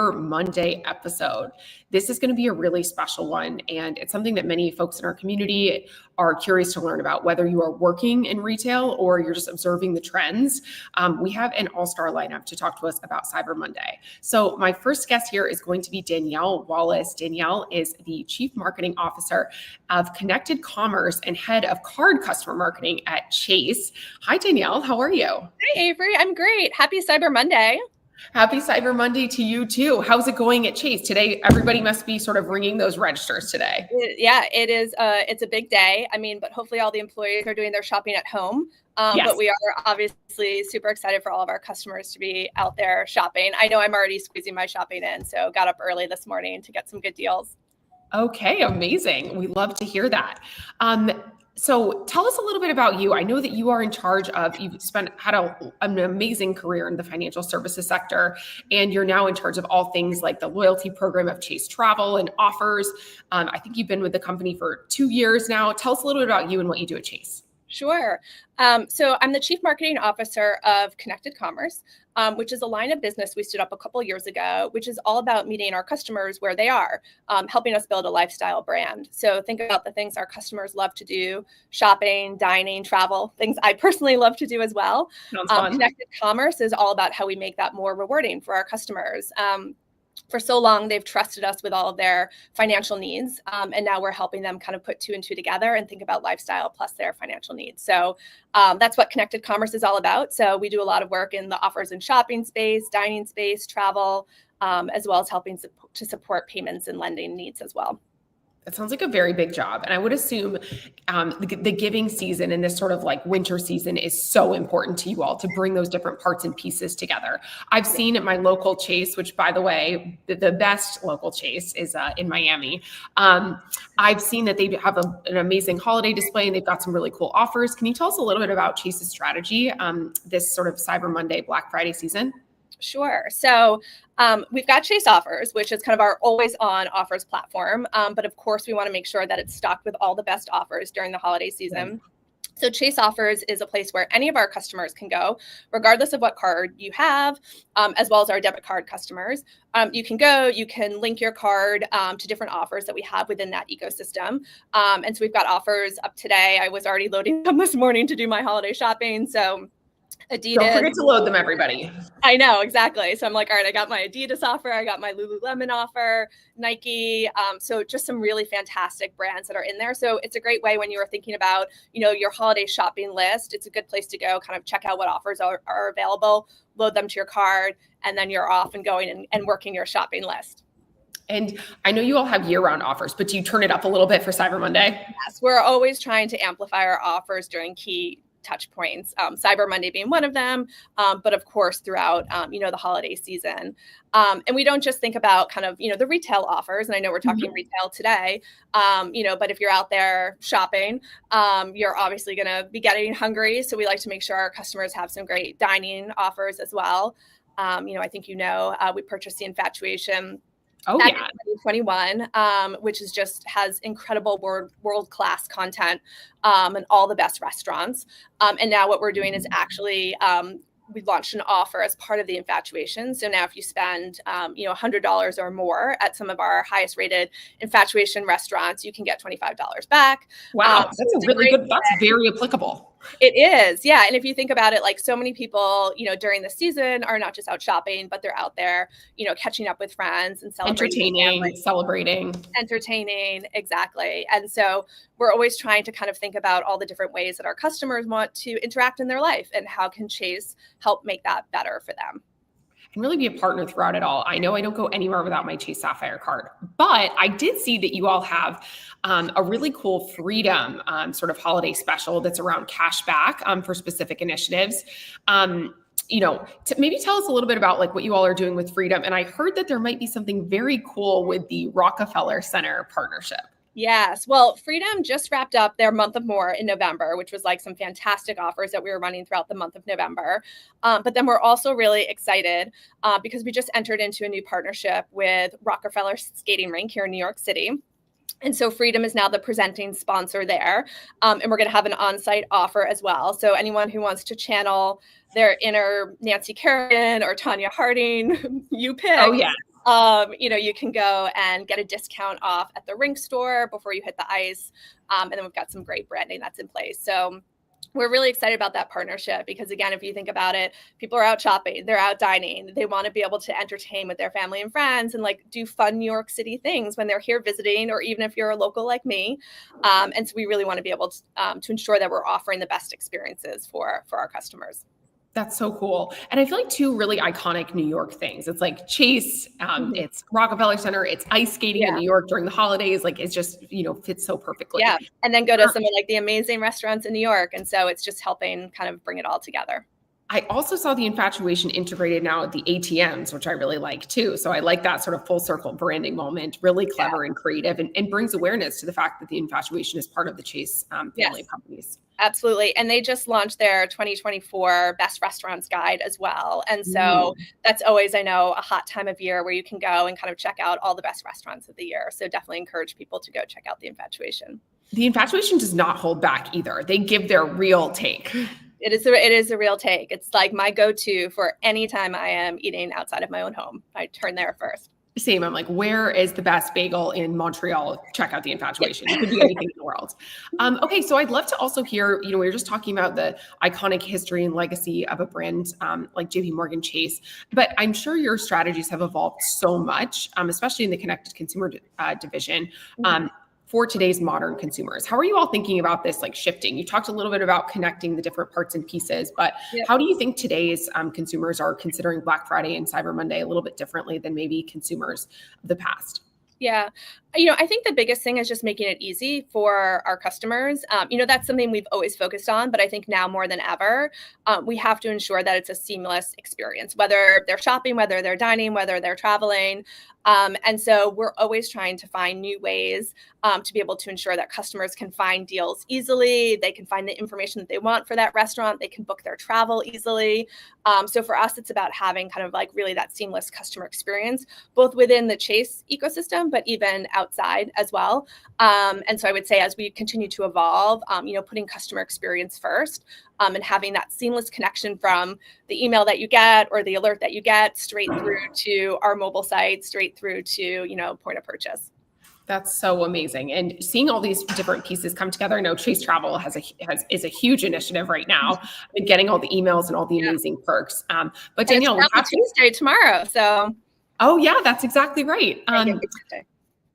Cyber Monday episode. This is going to be a really special one, and it's something that many folks in our community are curious to learn about, whether you are working in retail or you're just observing the trends. We have an all-star lineup to talk to us about Cyber Monday. So my first guest here is going to be Danielle Wallace. Danielle is the Chief Marketing Officer of Connected Commerce and Head of Card Customer Marketing at Chase. Hi, Danielle. How are you? Hi, Avery. I'm great. Happy Cyber Monday. Happy Cyber Monday to you too. How's it going at Chase today? Everybody must be sort of ringing those registers today. Yeah, it is. It's a big day. But hopefully all the employees are doing their shopping at home. Yes. But we are obviously super excited for all of our customers to be out there shopping. I know I'm already squeezing my shopping in, so got up early this morning to get some good deals. Okay, amazing. We love to hear that. So tell us a little bit about you. I know that you are in charge of, you've had an amazing career in the financial services sector, and you're now in charge of all things like the loyalty program of Chase Travel and offers. I think you've been with the company for 2 years now. Tell us a little bit about you and what you do at Chase. Sure. So I'm the Chief Marketing Officer of Connected Commerce, which is a line of business we stood up a couple of years ago, which is all about meeting our customers where they are, helping us build a lifestyle brand. So think about the things our customers love to do: shopping, dining, travel, things I personally love to do as well. Sounds fun. Connected Commerce is all about how we make that more rewarding for our customers. For so long, they've trusted us with all of their financial needs. And now we're helping them kind of put 2 and 2 together and think about lifestyle plus their financial needs. So that's what Connected Commerce is all about. So we do a lot of work in the offers and shopping space, dining space, travel, as well as helping to support payments and lending needs as well. That sounds like a very big job. And I would assume the giving season and this sort of like winter season is so important to you all to bring those different parts and pieces together. I've seen at my local Chase, which by the way, the best local Chase is in Miami. I've seen that they have an amazing holiday display and they've got some really cool offers. Can you tell us a little bit about Chase's strategy this sort of Cyber Monday, Black Friday season? Sure. So we've got Chase Offers, which is kind of our always on offers platform. But of course, we want to make sure that it's stocked with all the best offers during the holiday season. Right. So Chase Offers is a place where any of our customers can go, regardless of what card you have, as well as our debit card customers. You can go, you can link your card to different offers that we have within that ecosystem. And so we've got offers up today. I was already loading them this morning to do my holiday shopping. So Adidas. Don't forget to load them, everybody. I know, exactly. So I'm like, all right, I got my Adidas offer. I got my Lululemon offer, Nike. So just some really fantastic brands that are in there. So it's a great way when you are thinking about, your holiday shopping list. It's a good place to go kind of check out what offers are available, load them to your card, and then you're off and going and working your shopping list. And I know you all have year-round offers, but do you turn it up a little bit for Cyber Monday? Yes, we're always trying to amplify our offers during key touch points, Cyber Monday being one of them, but of course throughout, the holiday season. And we don't just think about kind of, the retail offers. And I know we're talking retail today, but if you're out there shopping, you're obviously going to be getting hungry. So we like to make sure our customers have some great dining offers as well. I think, we purchased the Infatuation. Oh, yeah. 2021, which has incredible world-class content and all the best restaurants. And now what we're doing is actually we launched an offer as part of the Infatuation. So now if you spend $100 or more at some of our highest rated Infatuation restaurants, you can get $25 back. Wow, that's a really good. That's very applicable. It is, yeah. And if you think about it, like so many people, during the season are not just out shopping, but they're out there, catching up with friends and celebrating, entertaining, exactly. And so we're always trying to kind of think about all the different ways that our customers want to interact in their life and how can Chase help make that better for them. And really be a partner throughout it all. I know I don't go anywhere without my Chase Sapphire card, but I did see that you all have a really cool Freedom sort of holiday special that's around cash back for specific initiatives. Maybe tell us a little bit about like what you all are doing with Freedom. And I heard that there might be something very cool with the Rockefeller Center partnership. Yes. Well, Freedom just wrapped up their month of more in November, which was like some fantastic offers that we were running throughout the month of November. But then we're also really excited because we just entered into a new partnership with Rockefeller Skating Rink here in New York City. And so Freedom is now the presenting sponsor there. And we're going to have an on-site offer as well. So anyone who wants to channel their inner Nancy Kerrigan or Tanya Harding, you pick. Oh, yeah. You can go and get a discount off at the rink store before you hit the ice. And then we've got some great branding that's in place. So we're really excited about that partnership because, again, if you think about it, people are out shopping, they're out dining, they want to be able to entertain with their family and friends and like do fun New York City things when they're here visiting, or even if you're a local like me. And so we really want to be able to ensure that we're offering the best experiences for our customers. That's so cool. And I feel like two really iconic New York things. It's like Chase, it's Rockefeller Center, it's ice skating in New York during the holidays. Like it's just, fits so perfectly. Yeah. And then go to some of like the amazing restaurants in New York. And so it's just helping kind of bring it all together. I also saw the infatuation integrated now at the ATMs, which I really like too. So I like that sort of full circle branding moment, really clever and creative, and brings awareness to the fact that the infatuation is part of the Chase family of companies. Absolutely. And they just launched their 2024 Best Restaurants Guide as well. And so that's always, I know, a hot time of year where you can go and kind of check out all the best restaurants of the year. So definitely encourage people to go check out the infatuation. The infatuation does not hold back either. They give their real take. It is a real take. It's like my go-to for any time I am eating outside of my own home. I turn there first. Same. I'm like, where is the best bagel in Montreal? Check out the infatuation. It could be anything in the world. Okay. So I'd love to also hear, we were just talking about the iconic history and legacy of a brand like JPMorgan Chase, but I'm sure your strategies have evolved so much, especially in the connected consumer division. For today's modern consumers. How are you all thinking about this, like shifting? You talked a little bit about connecting the different parts and pieces, but how do you think today's consumers are considering Black Friday and Cyber Monday a little bit differently than maybe consumers of the past? Yeah. I think the biggest thing is just making it easy for our customers. That's something we've always focused on, but I think now more than ever, we have to ensure that it's a seamless experience, whether they're shopping, whether they're dining, whether they're traveling. And so we're always trying to find new ways to be able to ensure that customers can find deals easily. They can find the information that they want for that restaurant. They can book their travel easily. So for us, it's about having kind of like really that seamless customer experience, both within the Chase ecosystem, but even outside as well. And so I would say as we continue to evolve, putting customer experience first and having that seamless connection from the email that you get or the alert that you get straight through to our mobile site, straight through to, point of purchase. That's so amazing. And seeing all these different pieces come together. I know Chase Travel is a huge initiative right now and getting all the emails and all the amazing perks. But Danielle, we have Tuesday tomorrow. So. Oh yeah, that's exactly right.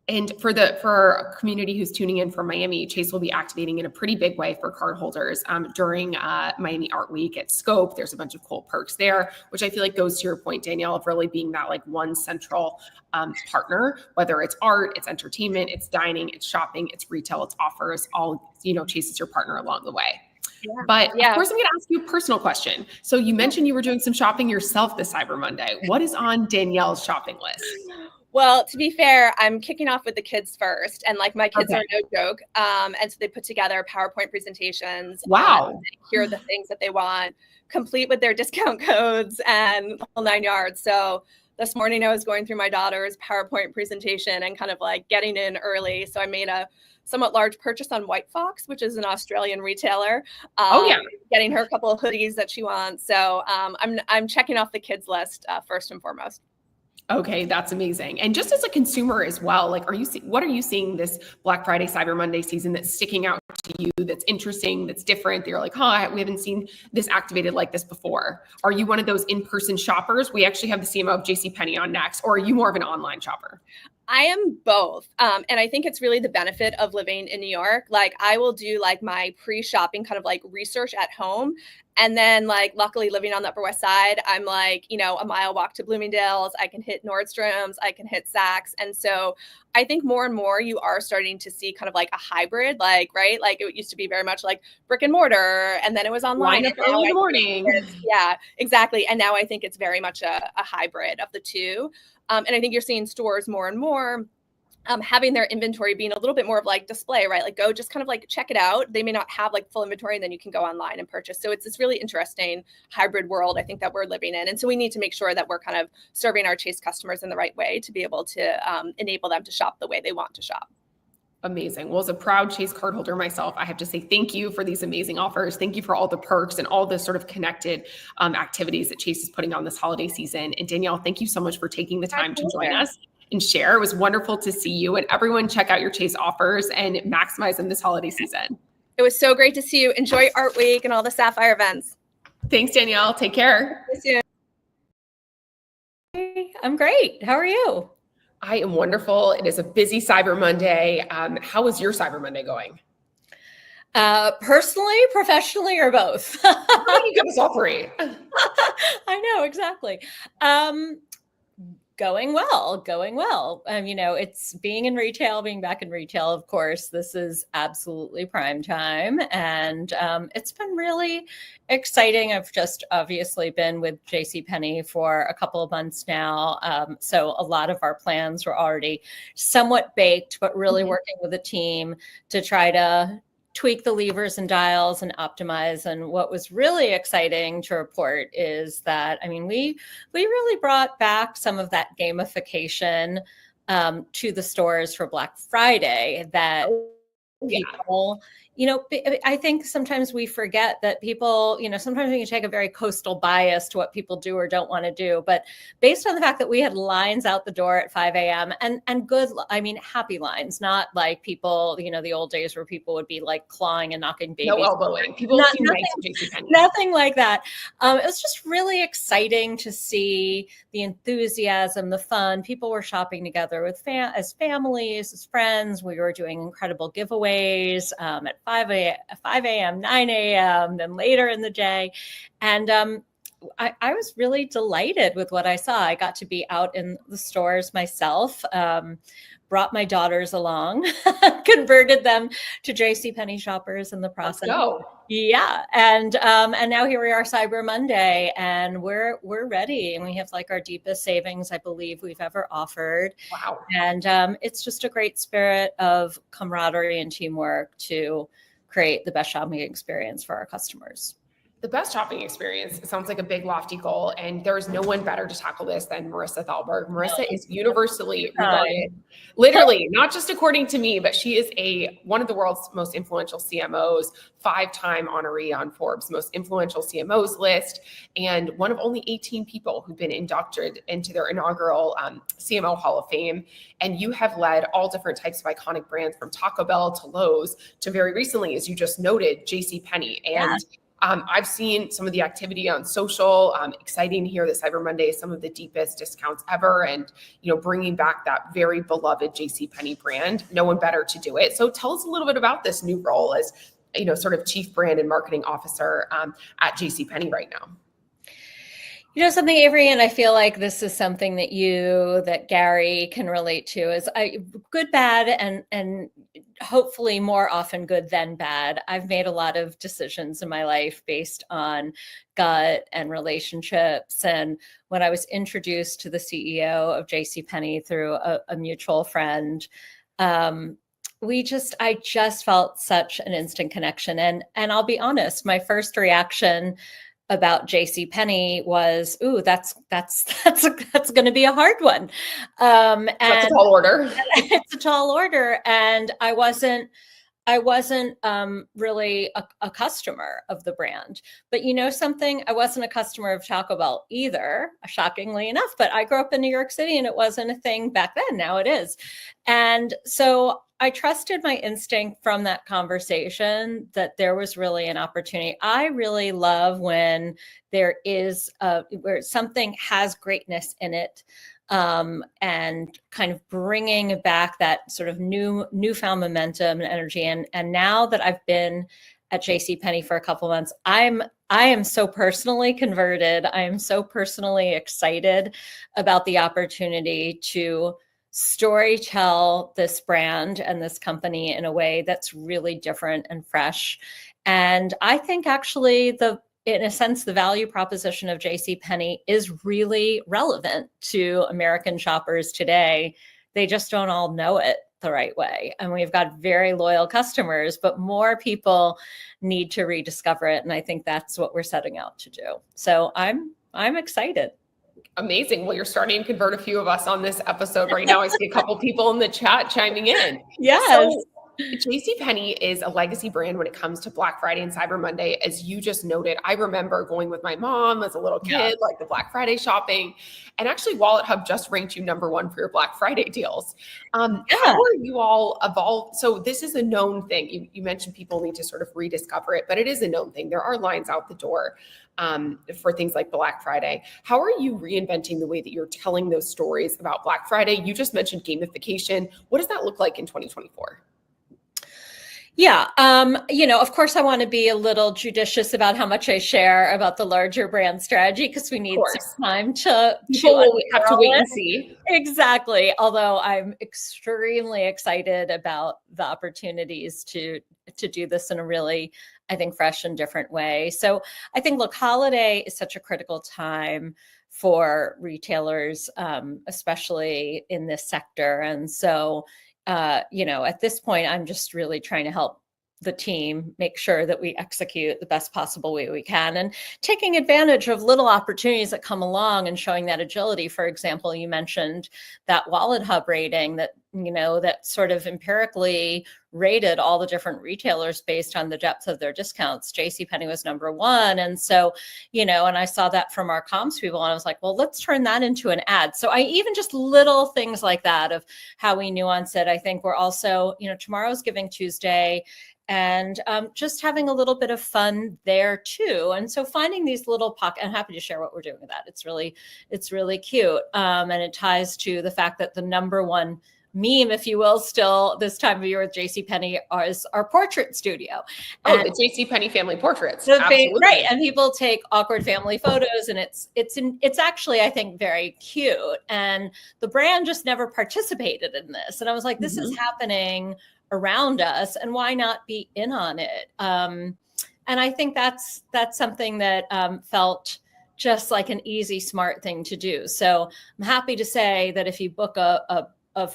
And for our community who's tuning in from Miami, Chase will be activating in a pretty big way for cardholders during Miami Art Week at Scope. There's a bunch of cool perks there, which I feel like goes to your point, Danielle, of really being that like one central partner, whether it's art, it's entertainment, it's dining, it's shopping, it's retail, it's offers, all, Chase is your partner along the way. Yeah. But of course, I'm going to ask you a personal question. So you mentioned you were doing some shopping yourself this Cyber Monday. What is on Danielle's shopping list? Well, to be fair, I'm kicking off with the kids first, and like my kids are no joke. And so they put together PowerPoint presentations. Wow. Here are the things that they want, complete with their discount codes and the whole 9 yards. So this morning I was going through my daughter's PowerPoint presentation and kind of like getting in early. So I made a somewhat large purchase on White Fox, which is an Australian retailer. Getting her a couple of hoodies that she wants. So I'm checking off the kids list first and foremost. Okay, that's amazing. And just as a consumer as well, like, what are you seeing this Black Friday, Cyber Monday season that's sticking out to you, that's interesting, that's different? They're like, we haven't seen this activated like this before. Are you one of those in-person shoppers? We actually have the CMO of JCPenney on next. Or are you more of an online shopper? I am both. And I think it's really the benefit of living in New York. Like I will do like my pre-shopping kind of like research at home. And then like, luckily living on the Upper West Side, I'm like, a mile walk to Bloomingdale's. I can hit Nordstrom's, I can hit Saks. And so I think more and more you are starting to see kind of like a hybrid, like, right? Like it used to be very much like brick and mortar. And then it was online. Early in the morning. Yeah, exactly. And now I think it's very much a hybrid of the two. And I think you're seeing stores more and more having their inventory being a little bit more of like display, right? Like go just kind of like check it out. They may not have like full inventory and then you can go online and purchase. So it's this really interesting hybrid world, I think, that we're living in. And so we need to make sure that we're kind of serving our Chase customers in the right way to be able to enable them to shop the way they want to shop. Amazing. Well, as a proud Chase cardholder myself, I have to say thank you for these amazing offers. Thank you for all the perks and all the sort of connected activities that Chase is putting on this holiday season. And Danielle, thank you so much for taking the time to join us and share. It was wonderful to see you, and everyone check out your Chase offers and maximize them this holiday season. It was so great to see you. Enjoy Art Week and all the Sapphire events. Thanks, Danielle. Take care. See you soon. Hey, I'm great. How are you? I am wonderful. It is a busy Cyber Monday. How is your Cyber Monday going? Personally, professionally, or both? How do you give us all three? I know, exactly. Going well. It's being in retail, being back in retail, of course. This is absolutely prime time. And it's been really exciting. I've just obviously been with JCPenney for a couple of months now. So a lot of our plans were already somewhat baked, but really working with a team to try to tweak the levers and dials and optimize. And what was really exciting to report is that, we really brought back some of that gamification to the stores for Black Friday that people, I think sometimes we forget that people, sometimes we can take a very coastal bias to what people do or don't want to do. But based on the fact that we had lines out the door at 5 a.m. and good, happy lines, not like people, the old days where people would be like clawing and knocking babies. No elbowing. People nothing like that. It was just really exciting to see the enthusiasm, the fun. People were shopping together with as families, as friends. We were doing incredible giveaways at 5 a.m., 9 a.m., then later in the day. And I was really delighted with what I saw. I got to be out in the stores myself, brought my daughters along, converted them to JCPenney shoppers in the process. Let's go. Yeah. And now here we are, Cyber Monday, and we're ready. And we have like our deepest savings, I believe, we've ever offered. Wow. And it's just a great spirit of camaraderie and teamwork to create the best shopping experience for our customers. The best shopping experience sounds like a big, lofty goal, and there is no one better to tackle this than Marissa Thalberg. Marissa is universally regarded, literally, not just according to me, but she is one of the world's most influential CMOs, 5-time honoree on Forbes' most influential CMOs list, and one of only 18 people who've been inducted into their inaugural CMO Hall of Fame. And you have led all different types of iconic brands, from Taco Bell to Lowe's to very recently, as you just noted, JCPenney. And I've seen some of the activity on social. Exciting to hear that Cyber Monday is some of the deepest discounts ever, and bringing back that very beloved JCPenney brand. No one better to do it. So tell us a little bit about this new role as sort of Chief Brand and Marketing Officer at JCPenney right now. Something, Avery, and I feel like this is something that Gary can relate to, is good, bad, and hopefully more often good than bad. I've made a lot of decisions in my life based on gut and relationships. And when I was introduced to the CEO of JCPenney through a mutual friend, I just felt such an instant connection. And I'll be honest, my first reaction about JCPenney was, "Ooh, that's going to be a hard one." And that's a tall order. It's a tall order, and I wasn't really a customer of the brand. But something, I wasn't a customer of Taco Bell either, shockingly enough. But I grew up in New York City, and it wasn't a thing back then. Now it is, and so I trusted my instinct from that conversation that there was really an opportunity. I really love when there is where something has greatness in it, and kind of bringing back that sort of newfound momentum and energy. And now that I've been at JCPenney for a couple of months, I am so personally converted. I am so personally excited about the opportunity to storytell this brand and this company in a way that's really different and fresh. And I think actually in a sense, the value proposition of JCPenney is really relevant to American shoppers today. They just don't all know it the right way. And we've got very loyal customers, but more people need to rediscover it. And I think that's what we're setting out to do. So I'm excited. Amazing. Well, you're starting to convert a few of us on this episode right now. I see a couple people in the chat chiming in. Yes. So JCPenney is a legacy brand when it comes to Black Friday and Cyber Monday. As you just noted, I remember going with my mom as a little kid, like the Black Friday shopping. And actually, Wallet Hub just ranked you #1 for your Black Friday deals. How are you all evolved? So this is a known thing. You mentioned people need to sort of rediscover it, but it is a known thing. There are lines out the door for things like Black Friday. How are you reinventing the way that you're telling those stories about Black Friday? You just mentioned gamification. What does that look like in 2024? Yeah. Of course, I want to be a little judicious about how much I share about the larger brand strategy because we need some time to have to wait and see. Exactly. Although I'm extremely excited about the opportunities to do this in a really, I think, fresh and different way. So I think, look, holiday is such a critical time for retailers, especially in this sector. And so at this point, I'm just really trying to help the team make sure that we execute the best possible way we can and taking advantage of little opportunities that come along and showing that agility. For example, you mentioned that Wallet Hub rating that sort of empirically rated all the different retailers based on the depth of their discounts. JCPenney was #1. And so, and I saw that from our comms people and I was like, well, let's turn that into an ad. So I even just little things like that of how we nuance it. I think we're also, tomorrow's Giving Tuesday and just having a little bit of fun there too. And so finding these little pockets, I'm happy to share what we're doing with that. It's really cute. And it ties to the fact that the #1 meme, if you will, still this time of year with JCPenney is our portrait studio. And the JCPenney family portraits. Right. And people take awkward family photos and it's actually, I think, very cute. And the brand just never participated in this. And I was like, this is happening around us and why not be in on it? And I think that's something that felt just like an easy, smart thing to do. So I'm happy to say that if you book a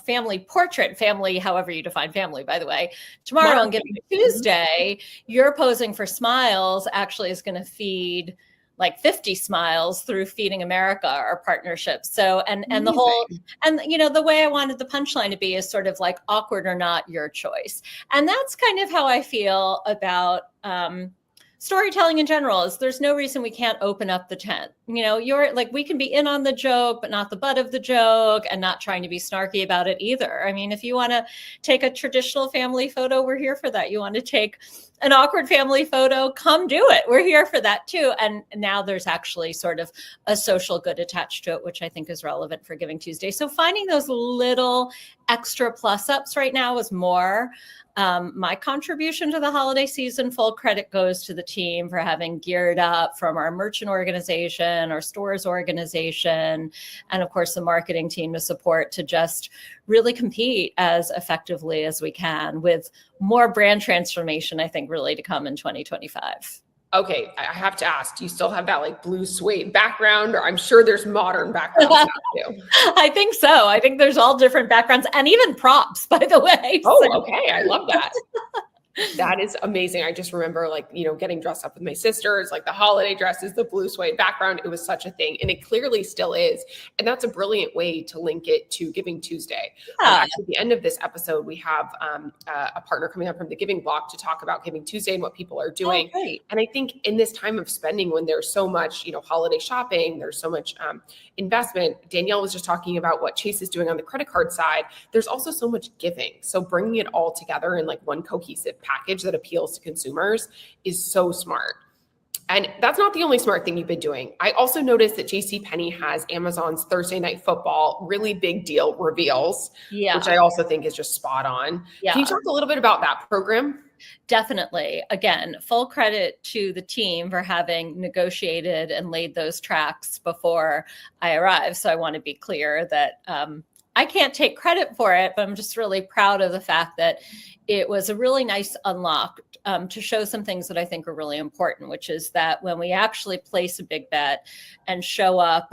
family portrait, family, however you define family, by the way, tomorrow on Giving Tuesday, you're posing for smiles actually is going to feed like 50 smiles through Feeding America, our partnership. So, and the whole, and the way I wanted the punchline to be is sort of like awkward or not, your choice. And that's kind of how I feel about storytelling in general is there's no reason we can't open up the tent. You're like, we can be in on the joke, but not the butt of the joke and not trying to be snarky about it either. I mean, if you want to take a traditional family photo, we're here for that. You want to take an awkward family photo, come do it. We're here for that too. And now there's actually sort of a social good attached to it, which I think is relevant for Giving Tuesday. So finding those little extra plus ups right now is more my contribution to the holiday season. Full credit goes to the team for having geared up, from our merchant organization, our stores organization, and of course the marketing team to support to just really compete as effectively as we can with more brand transformation, I think, really to come in 2025. Okay, I have to ask, do you still have that like blue suede background, or I'm sure there's modern backgrounds now too? I think so. I think there's all different backgrounds and even props, by the way. Oh, okay. I love that. That is amazing. I just remember getting dressed up with my sisters, like the holiday dresses, the blue suede background. It was such a thing. And it clearly still is. And that's a brilliant way to link it to Giving Tuesday. Actually, at the end of this episode, we have a partner coming up from the Giving Block to talk about Giving Tuesday and what people are doing. Oh, great. And I think in this time of spending, when there's so much, holiday shopping, there's so much investment. Danielle was just talking about what Chase is doing on the credit card side. There's also so much giving. So bringing it all together in like one cohesive package that appeals to consumers is so smart. And that's not the only smart thing you've been doing. I also noticed that JCPenney has Amazon's Thursday Night Football really big deal reveals, which I also think is just spot on. Yeah. Can you talk a little bit about that program? Definitely. Again, full credit to the team for having negotiated and laid those tracks before I arrived. So I want to be clear that I can't take credit for it, but I'm just really proud of the fact that it was a really nice unlock to show some things that I think are really important, which is that when we actually place a big bet and show up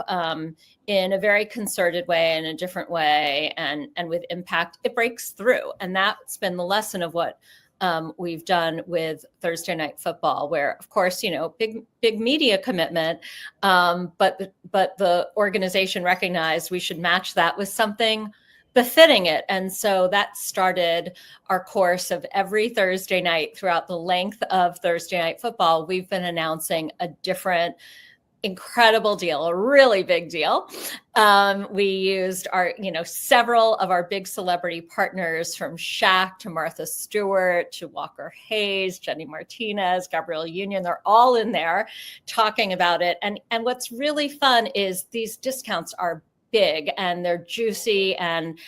in a very concerted way, in a different way, and with impact, it breaks through. And that's been the lesson of what we've done with Thursday Night Football, where, of course, big media commitment, but the organization recognized we should match that with something befitting it. And so that started our course of every Thursday night throughout the length of Thursday Night Football. We've been announcing a different incredible deal, a really big deal. We used several of our big celebrity partners, from Shaq to Martha Stewart to Walker Hayes, Jenny Martinez, Gabrielle Union. They're all in there talking about it. And what's really fun is these discounts are big and they're juicy and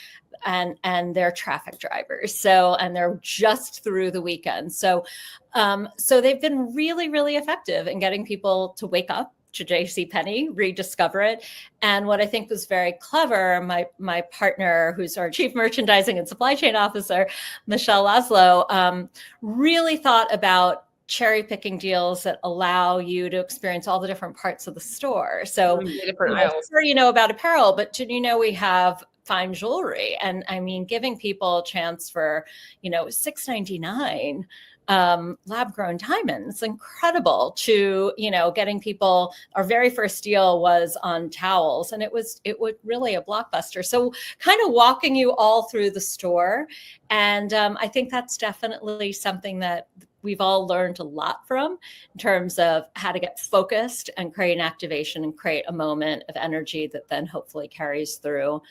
they're traffic drivers. And they're just through the weekend. So they've been really, really effective in getting people to wake up to JCPenney, rediscover it. And what I think was very clever, my partner, who's our chief merchandising and supply chain officer, Michelle Laszlo, really thought about cherry picking deals that allow you to experience all the different parts of the store. So sure, you know about apparel, but did you know we have fine jewelry? And I mean, giving people a chance for, $6.99 lab grown diamonds, incredible. To, getting people, our very first deal was on towels, and it was really a blockbuster. So kind of walking you all through the store. And I think that's definitely something that we've all learned a lot from, in terms of how to get focused and create an activation and create a moment of energy that then hopefully carries through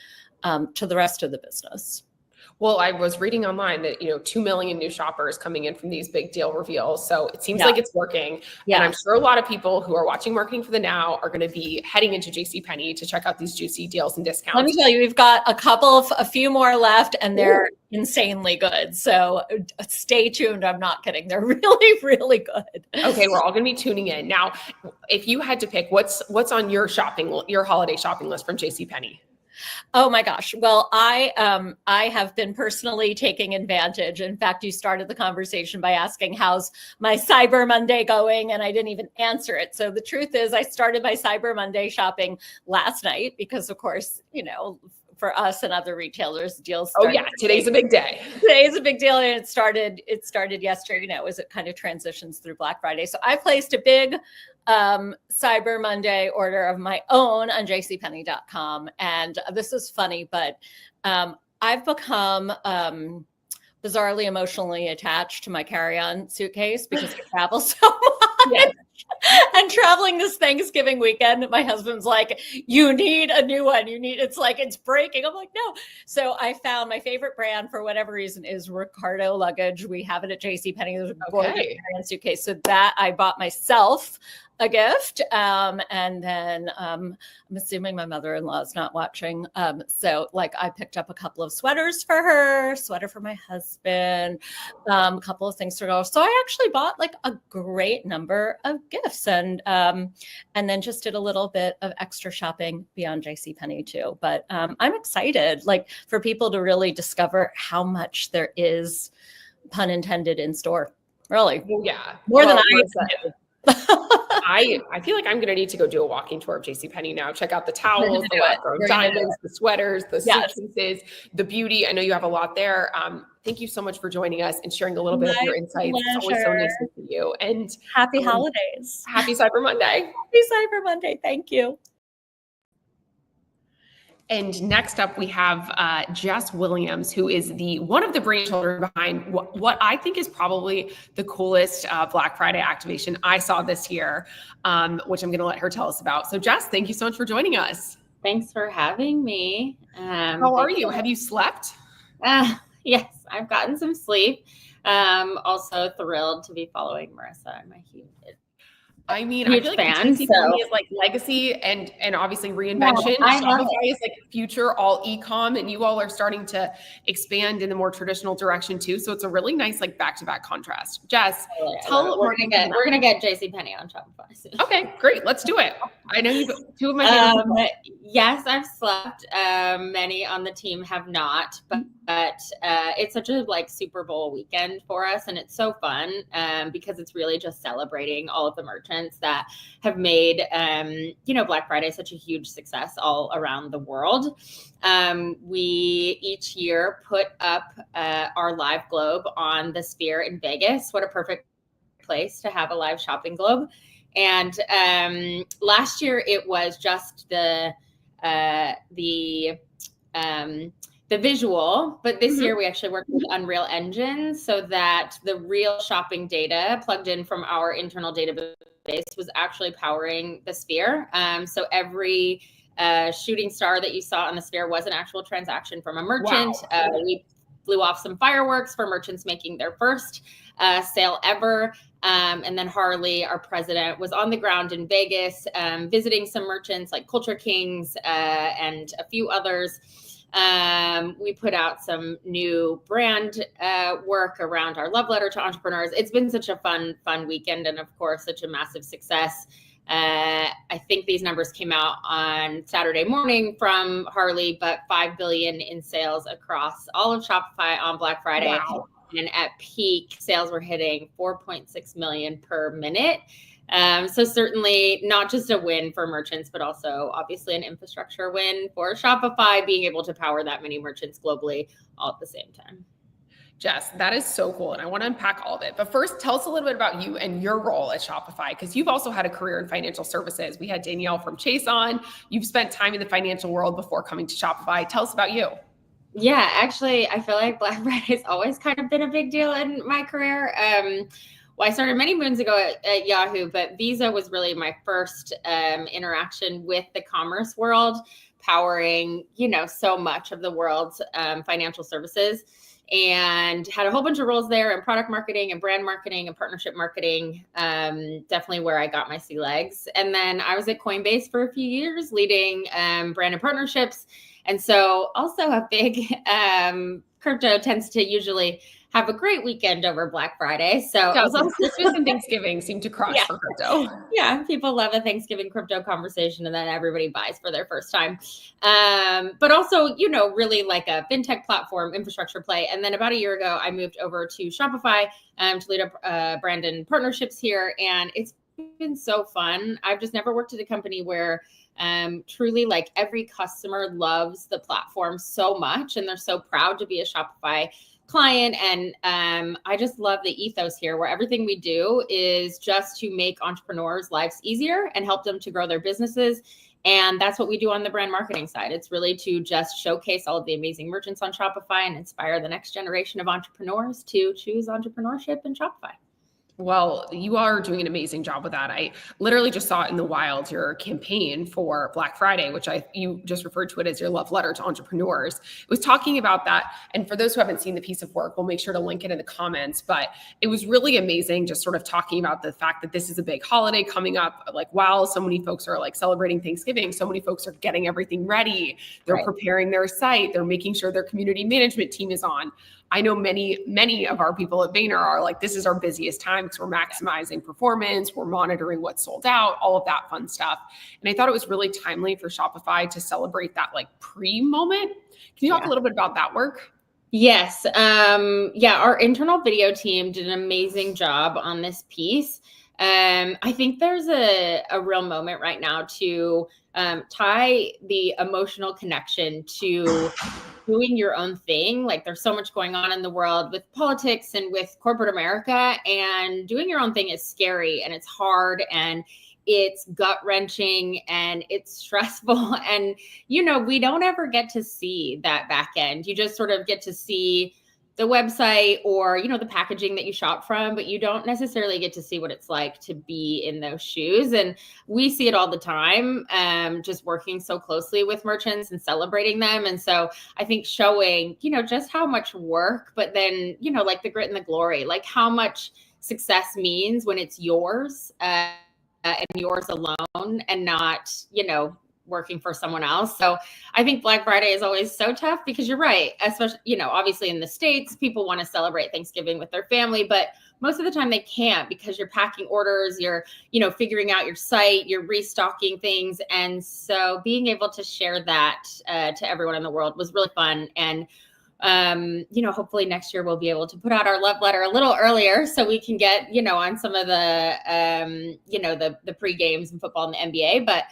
to the rest of the business. Well, I was reading online that, 2 million new shoppers coming in from these big deal reveals. So it seems like it's working. Yeah. And I'm sure a lot of people who are watching Marketing for the Now are going to be heading into JCPenney to check out these juicy deals and discounts. Let me tell you, we've got a few more left, and they're insanely good. So stay tuned. I'm not kidding. They're really, really good. Okay. We're all going to be tuning in. Now, if you had to pick, what's on your holiday shopping list from JCPenney? Oh my gosh. Well, I have been personally taking advantage. In fact, you started the conversation by asking, how's my Cyber Monday going? And I didn't even answer it. So the truth is, I started my Cyber Monday shopping last night because, of course, for us and other retailers, deals started. Oh yeah, today's a big day. Today's a big deal, and it started yesterday. As it kind of transitions through Black Friday. So I placed a big Cyber Monday order of my own on JCPenney.com, and this is funny, but I've become bizarrely emotionally attached to my carry-on suitcase because I travel so much. Yes. And traveling this Thanksgiving weekend, my husband's like, you need a new one. It's breaking. I'm like, no. So I found my favorite brand, for whatever reason, is Ricardo luggage. We have it at JCPenney. There's a gorgeous carry-on suitcase. So that I bought myself a gift. And then I'm assuming my mother-in-law is not watching. So I picked up a couple of sweaters for her, sweater for my husband, a couple of things for her. So I actually bought a great number of gifts, and then just did a little bit of extra shopping beyond JCPenney too. But I'm excited for people to really discover how much there is, pun intended, in store. Really. Well, yeah. More than I do. I feel like I'm going to need to go do a walking tour of JCPenney now. Check out the towels, the lab-grown diamonds, the sweaters, the suitcases, the beauty. I know you have a lot there. Thank you so much for joining us and sharing a little bit of your insights. Pleasure. It's always so nice to see you. And happy holidays. Happy Cyber Monday. Happy Cyber Monday. Thank you. And next up, we have Jess Williams, who is one of the brainchildren behind what I think is probably the coolest Black Friday activation I saw this year, which I'm going to let her tell us about. So Jess, thank you so much for joining us. Thanks for having me. How are you? Have you slept? Yes, I've gotten some sleep. Also thrilled to be following Marissa. I'm a huge I feel like JCPenney is legacy and obviously reinvention. Shopify is future, all e-com, and you all are starting to expand in the more traditional direction too. So it's a really nice back-to-back contrast. Jess, we're gonna get JCPenney on Shopify soon. Okay, great. Let's do it. I know you two of my yes, I've slept. Many on the team have not, but it's such a Super Bowl weekend for us, and it's so fun because it's really just celebrating all of the merchants that have made Black Friday such a huge success all around the world. We each year put up our live globe on the Sphere in Vegas. What a perfect place to have a live shopping globe. And last year it was just the the visual, but this year we actually worked with Unreal Engine so that the real shopping data plugged in from our internal database was actually powering the Sphere. So every shooting star that you saw on the Sphere was an actual transaction from a merchant. Wow. We blew off some fireworks for merchants making their first sale ever. And then Harley, our president, was on the ground in Vegas, visiting some merchants like Culture Kings and a few others. We put out some new brand work around our love letter to entrepreneurs. It's been such a fun weekend, and of course, such a massive success. I think these numbers came out on Saturday morning from Harley, but 5 billion in sales across all of Shopify on Black Friday. Wow. And at peak, sales were hitting 4.6 million per minute. So certainly not just a win for merchants, but also obviously an infrastructure win for Shopify, being able to power that many merchants globally all at the same time. Jess, that is so cool. And I want to unpack all of it. But first, tell us a little bit about you and your role at Shopify, because you've also had a career in financial services. We had Danielle from Chase on. You've spent time in the financial world before coming to Shopify. Tell us about you. Yeah, actually, I feel like Black Friday has always kind of been a big deal in my career. Well, I started many moons ago at Yahoo, but Visa was really my first interaction with the commerce world, powering, so much of the world's financial services, and had a whole bunch of roles there in product marketing and brand marketing and partnership marketing, definitely where I got my sea legs. And then I was at Coinbase for a few years, leading brand and partnerships. And so also a big crypto tends to usually have a great weekend over Black Friday. So Christmas and Thanksgiving seem to cross for crypto. Yeah, people love a Thanksgiving crypto conversation, and then everybody buys for their first time. But also, really like a fintech platform infrastructure play. And then about a year ago, I moved over to Shopify to lead up brand and partnerships here. And it's been so fun. I've just never worked at a company where truly like every customer loves the platform so much, and they're so proud to be a Shopify client. And I just love the ethos here, where everything we do is just to make entrepreneurs' lives easier and help them to grow their businesses. And that's what we do on the brand marketing side. It's really to just showcase all of the amazing merchants on Shopify and inspire the next generation of entrepreneurs to choose entrepreneurship in Shopify. Well, you are doing an amazing job with that. I literally just saw it in the wild, your campaign for Black Friday, which you just referred to it as your love letter to entrepreneurs. It was talking about that. And for those who haven't seen the piece of work, we'll make sure to link it in the comments. But it was really amazing just sort of talking about the fact that this is a big holiday coming up. Like, while so many folks are like celebrating Thanksgiving, so many folks are getting everything ready. They're preparing their site. They're making sure their community management team is on. I know many of our people at Vayner are like, this is our busiest time because we're maximizing performance, we're monitoring what's sold out, all of that fun stuff. And I thought it was really timely for Shopify to celebrate that like pre-moment. Can you talk a little bit about that work? Yes. Our internal video team did an amazing job on this piece. I think there's a real moment right now to tie the emotional connection to doing your own thing. Like, there's so much going on in the world with politics and with corporate America, and doing your own thing is scary and it's hard and it's gut wrenching and it's stressful. And, we don't ever get to see that back end. You just sort of get to see the website or, the packaging that you shop from, but you don't necessarily get to see what it's like to be in those shoes. And we see it all the time, just working so closely with merchants and celebrating them. And so I think showing, just how much work, but then, like the grit and the glory, like how much success means when it's yours and yours alone, and not, working for someone else. So I think Black Friday is always so tough because you're right, especially, obviously in the States, people want to celebrate Thanksgiving with their family, but most of the time they can't because you're packing orders, you're, figuring out your site, you're restocking things. And so being able to share that to everyone in the world was really fun. And hopefully next year we'll be able to put out our love letter a little earlier so we can get, on some of the, the pre-games in football and the NBA. But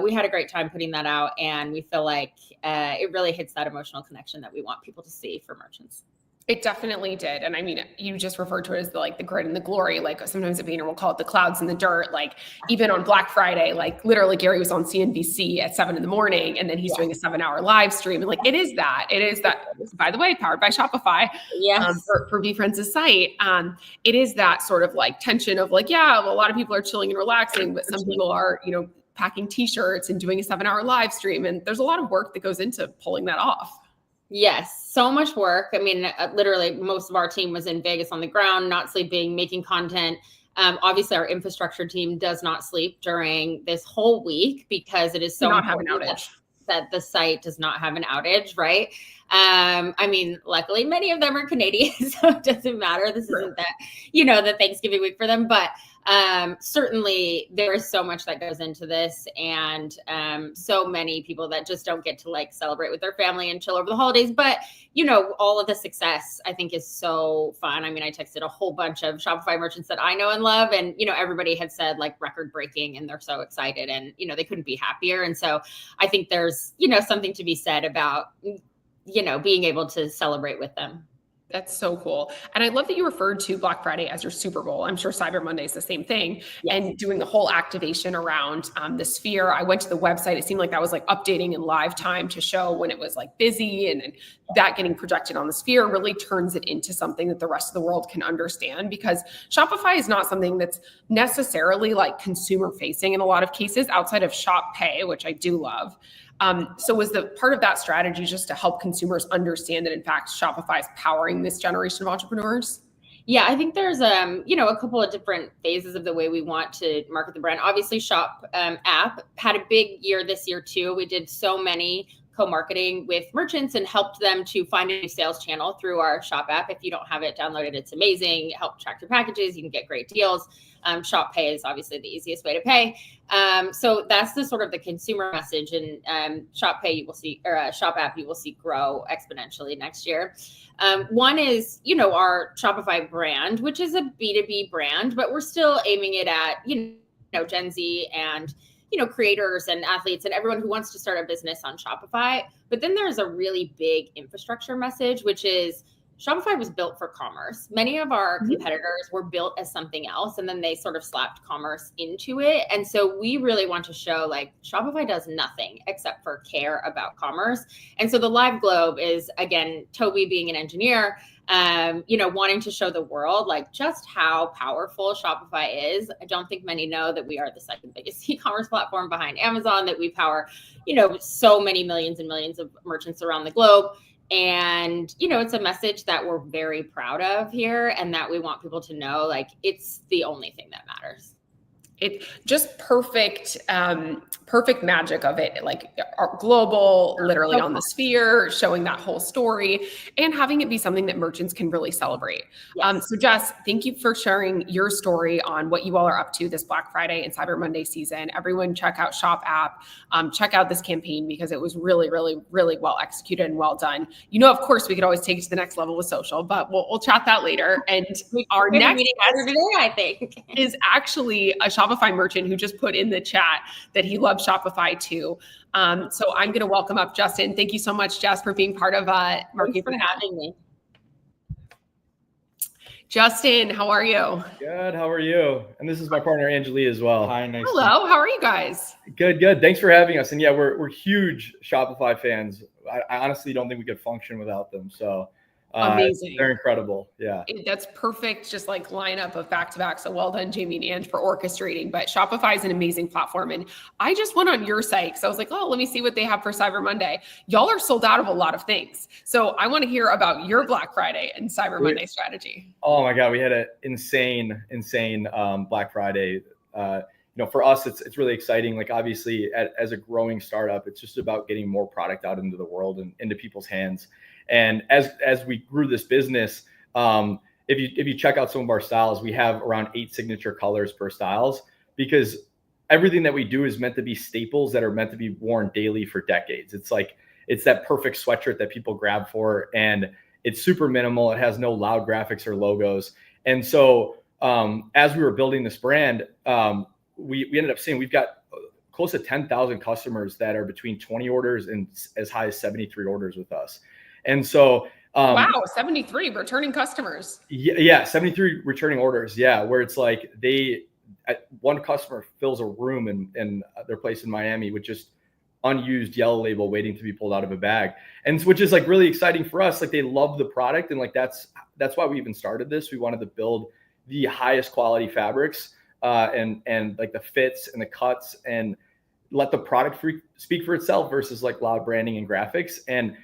we had a great time putting that out, and we feel like it really hits that emotional connection that we want people to see for merchants. It definitely did. And I mean, you just referred to it as the grit and the glory. Like sometimes at Vayner, we'll call it the clouds and the dirt. Like even on Black Friday, like literally Gary was on CNBC at 7 a.m. and then he's doing a 7-hour live stream. And like, it is that, by the way, powered by Shopify, for VeeFriends' site. It is that sort of like tension of like, yeah, well, a lot of people are chilling and relaxing, but some people are, packing t-shirts and doing a 7-hour live stream. And there's a lot of work that goes into pulling that off. Yes, so much work. I mean, literally most of our team was in Vegas on the ground, not sleeping, making content. Obviously, our infrastructure team does not sleep during this whole week because it is so not have an outage. That the site does not have an outage, right? I mean, luckily, many of them are Canadian, so it doesn't matter. This isn't the Thanksgiving week for them, but certainly there is so much that goes into this, and so many people that just don't get to like celebrate with their family and chill over the holidays. But all of the success I think is so fun. I mean, I texted a whole bunch of Shopify merchants that I know and love, and everybody had said like record breaking, and they're so excited, and they couldn't be happier. And so I think there's something to be said about being able to celebrate with them. That's so cool. And I love that you referred to Black Friday as your Super Bowl. I'm sure Cyber Monday is the same thing. Yes. And doing the whole activation around the Sphere. I went to the website. It seemed like that was like updating in live time to show when it was like busy, and that getting projected on the Sphere really turns it into something that the rest of the world can understand, because Shopify is not something that's necessarily like consumer facing in a lot of cases outside of Shop Pay, which I do love. So was the part of that strategy just to help consumers understand that in fact Shopify is powering this generation of entrepreneurs? Yeah, I think there's a couple of different phases of the way we want to market the brand. Obviously, Shop app had a big year this year too. We did so many co-marketing with merchants and helped them to find a new sales channel through our Shop app. If you don't have it downloaded, it's amazing. It helps track your packages. You can get great deals. Shop Pay is obviously the easiest way to pay. So that's the sort of the consumer message. And Shop Pay, you will see, or Shop app, you will see grow exponentially next year. One is, our Shopify brand, which is a B2B brand, but we're still aiming it at, Gen Z and creators and athletes and everyone who wants to start a business on Shopify. But then there's a really big infrastructure message, which is Shopify was built for commerce. Many of our competitors were built as something else, and then they sort of slapped commerce into it. And so we really want to show like Shopify does nothing except for care about commerce. And so the live globe is, again, Toby being an engineer, wanting to show the world like just how powerful Shopify is. I don't think many know that we are the second biggest e-commerce platform behind Amazon, that we power, so many millions and millions of merchants around the globe. And, it's a message that we're very proud of here, and that we want people to know, like, it's the only thing that matters. It just perfect magic of it, like our global, literally on the Sphere, showing that whole story and having it be something that merchants can really celebrate. Yes. So Jess, thank you for sharing your story on what you all are up to this Black Friday and Cyber Monday season. Everyone check out Shop app, check out this campaign because it was really, really, really well executed and well done. Of course we could always take it to the next level with social, but we'll chat that later. And our next guest today, I think, is actually a Shopify merchant who just put in the chat that he loves Shopify too. So I'm going to welcome up Justin. Thank you so much, Jess, for being part of Marketing for having me. Justin, how are you? Good. How are you? And this is my partner, Angelie, as well. Hi. Nice. Hello. How are you guys? Good. Thanks for having us. And yeah, we're huge Shopify fans. I honestly don't think we could function without them. So amazing. They're incredible. Yeah. That's perfect. Just like lineup of back-to-back. So well done, Jamie and Ange, for orchestrating. But Shopify is an amazing platform. And I just went on your site because I was like, oh, let me see what they have for Cyber Monday. Y'all are sold out of a lot of things. So I want to hear about your Black Friday and Cyber Monday strategy. Oh my God. We had an insane Black Friday. For us, it's really exciting. Like obviously as a growing startup, it's just about getting more product out into the world and into people's hands. And as we grew this business, if you check out some of our styles, we have around 8 signature colors per styles, because everything that we do is meant to be staples that are meant to be worn daily for decades. It's that perfect sweatshirt that people grab for, and it's super minimal. It has no loud graphics or logos. And so as we were building this brand, we ended up seeing we've got close to 10,000 customers that are between 20 orders and as high as 73 orders with us. And so Wow, 73 returning customers. Yeah, 73 returning orders. Yeah, where it's like one customer fills a room in their place in Miami with just unused Yellow Label waiting to be pulled out of a bag, and which is like really exciting for us. Like they love the product, and like that's why we even started this. We wanted to build the highest quality fabrics, and like the fits and the cuts, and let the product speak for itself versus like loud branding and graphics. And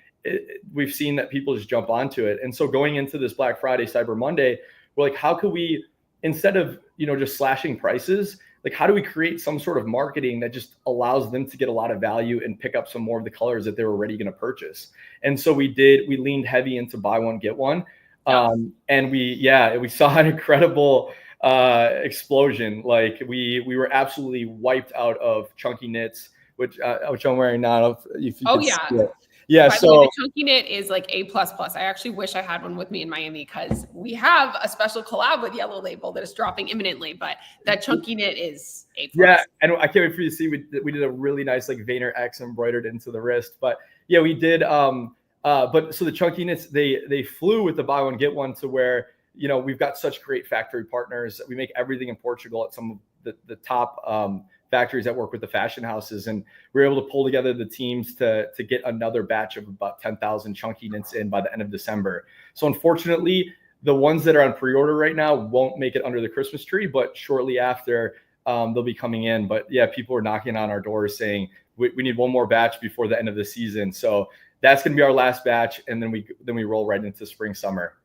we've seen that people just jump onto it. And so going into this Black Friday, Cyber Monday, we're like, how could we, instead of, just slashing prices, like how do we create some sort of marketing that just allows them to get a lot of value and pick up some more of the colors that they were already going to purchase? And so we leaned heavy into buy one, get one. And we saw an incredible explosion. Like we were absolutely wiped out of chunky knits, which I'm wearing now. If you can see it. Yeah. By the way, the chunky knit is like A++. I actually wish I had one with me in Miami because we have a special collab with Yellow Label that is dropping imminently, but that chunky knit is A+. Yeah. And I can't wait for you to see, we did a really nice like Vayner X embroidered into the wrist, but yeah, we did. But so the chunky knits, they flew with the buy one, get one to where, we've got such great factory partners. We make everything in Portugal at some of the top factories that work with the fashion houses. And we were able to pull together the teams to get another batch of about 10,000 chunky knits in by the end of December. So unfortunately, the ones that are on pre-order right now won't make it under the Christmas tree, but shortly after they'll be coming in. But yeah, people are knocking on our doors saying, we need one more batch before the end of the season. So that's going to be our last batch. And then we roll right into spring, summer,